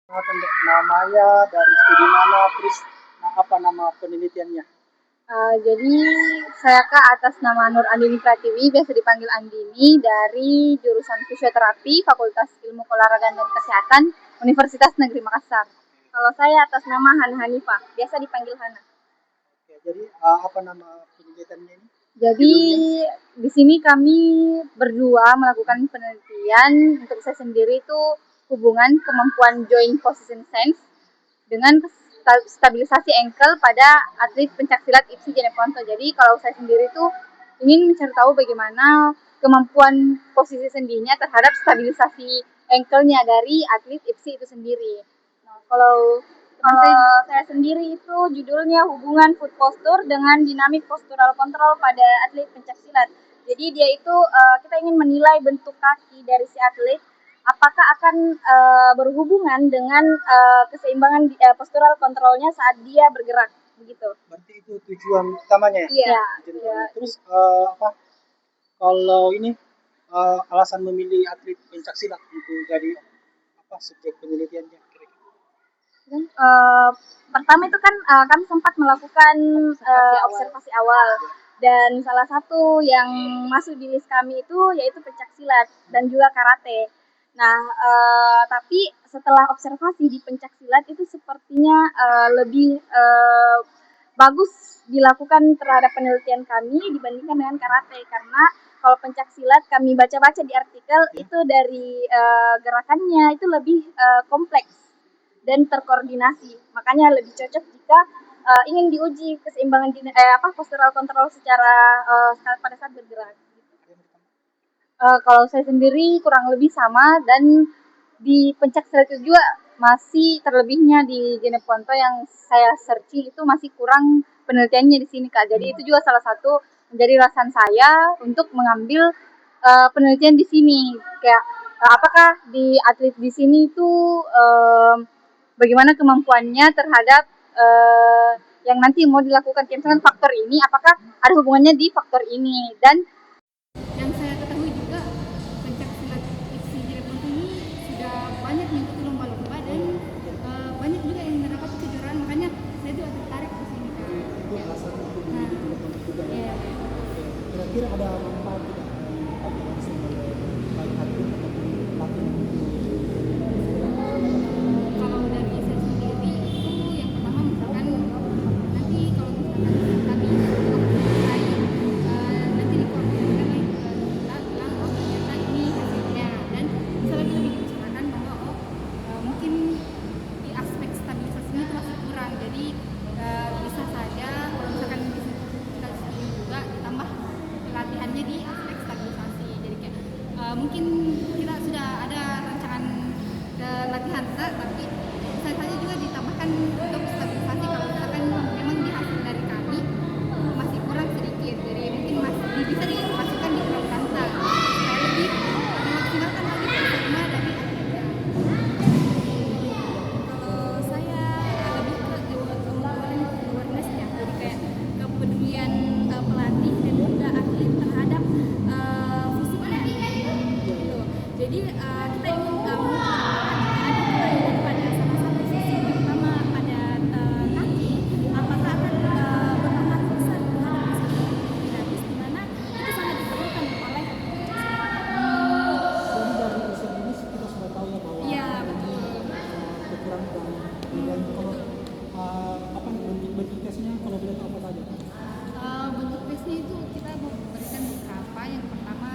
Untuk namanya, dari studi mana, terus apa nama penelitiannya? Jadi saya Kak atas nama Nur Andini Pratiwi, biasa dipanggil Andini, dari jurusan fisioterapi Fakultas Ilmu Olahraga dan Kesehatan Universitas Negeri Makassar. Kalau saya atas nama Hana Hanifah, biasa dipanggil Hana. Ya, jadi apa nama penelitiannya ini? Jadi Judulnya? di sini kami berdua melakukan penelitian. Untuk saya sendiri itu hubungan kemampuan joint position sense dengan stabilisasi ankle pada atlet pencaksilat IPSI Jeneponto. Jadi kalau saya sendiri itu ingin mencari tahu bagaimana kemampuan posisi sendinya terhadap stabilisasi ankle-nya dari atlet IPSI itu sendiri. Nah, kalau saya sendiri itu judulnya hubungan foot posture dengan dinamik postural control pada atlet pencaksilat. Jadi dia itu kita ingin menilai bentuk kaki dari si atlet apakah akan berhubungan dengan keseimbangan postural kontrolnya saat dia bergerak begitu. Berarti itu tujuan utamanya ya? Iya. Terus apa? Kalau ini alasan memilih atlet pencaksilat untuk jadi apa subjek penelitiannya kira-kira? Pertama itu kan kami sempat melakukan observasi awal dan salah satu yang masuk di list kami itu yaitu pencaksilat dan juga karate. Nah, tapi setelah observasi di pencaksilat itu sepertinya lebih bagus dilakukan terhadap penelitian kami dibandingkan dengan karate, karena kalau pencaksilat kami baca-baca di artikel itu dari gerakannya itu lebih kompleks dan terkoordinasi. Makanya lebih cocok jika ingin diuji keseimbangan postural control secara pada saat bergerak. Kalau saya sendiri kurang lebih sama, dan di pencaksilat itu juga masih terlebihnya di Jeneponto yang saya searching itu masih kurang penelitiannya di sini Kak. Jadi itu juga salah satu menjadi alasan saya untuk mengambil penelitian di sini. Kayak apakah di atlet di sini itu bagaimana kemampuannya terhadap yang nanti mau dilakukan, misalkan faktor ini apakah ada hubungannya di faktor ini. Dan yang saya ketahui juga pencaksilat IPSI Jeneponto ini sudah banyak mengikuti lomba-lomba dan banyak juga yang mendapat kejuaraan, makanya saya juga tertarik di sini Kak. Itu alasan untuk memilih teman-teman juga ya. Iya. Kira-kira ada manfaat tidak sebagai baik atlet ataupun pelatih? Kalau dari saya sendiri itu yang pertama misalkan nanti kalau misalkan kami selesai nanti dikoordinasikan lagi ke kita bilang oh ternyata ini hasilnya, dan bisa lebih dibicarakan bahwa mungkin di aspek stabilisasinya itu masih kurang, jadi bisa saja kalau misalkan di situ kita setuju juga ditambah pelatihannya di aspek stabilisasi. Jadi kayak mungkin kita sudah ada rancangan latihan tapi bisa saja juga ditambahkan untuk stabilisasi kalau misalkan memang di hasil dari kami masih kurang sedikit, jadi mungkin masih bisa dimasukkan di program supaya lebih memaksimalkan lagi performa dari atletnya. Kalau saya lebih ke awareness-nya, jadi kayak kepedulian pelatih dan juga atlet terhadap fisiknya gitu. Jadi kita ingin ada kelainan pada salah satu sisi, terutama pada kaki, apakah akan berpengaruh besar terhadap keseimbangan dinamis, di mana itu sangat diperlukan oleh Jadi dari usia ini kita sudah tahu ya bahwa iya betul. kekurangan dan kalau apa bentuk tesnya kalau boleh tahu apa saja? Bentuk tesnya itu kita memberikan beberapa. Yang pertama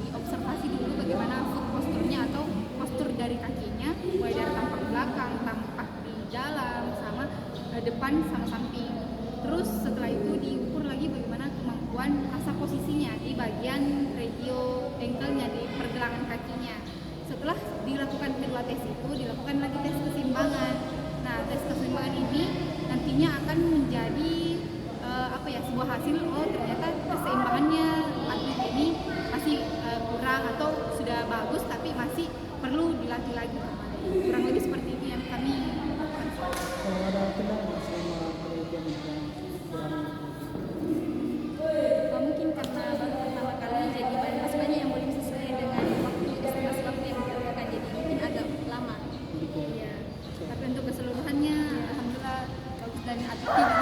diobservasi dulu bagaimana foot posturnya atau postur dari kakinya, mulai dari tampak belakang, tampak di dalam, sama depan sama samping. Terus setelah itu diukur lagi bagaimana kemampuan rasa posisinya di bagian regio ankle-nya, di pergelangan kakinya. Setelah dilakukan kedua tes itu dilakukan lagi tes keseimbangan. Nah, tes keseimbangan ini nantinya akan menjadi sebuah hasil, oh ternyata keseimbangannya atlet ini masih kurang atau sudah bagus tapi masih perlu dilatih lagi. Kurang lebih seperti itu yang kami lakukan. Kalau ada kendala selama penelitian yang kurang Mungkin karena baru pertama kali jadi masih banyak yang belum sesuai dengan waktu estimasi waktu yang ditentukan, jadi mungkin agak lama. Iya. tidak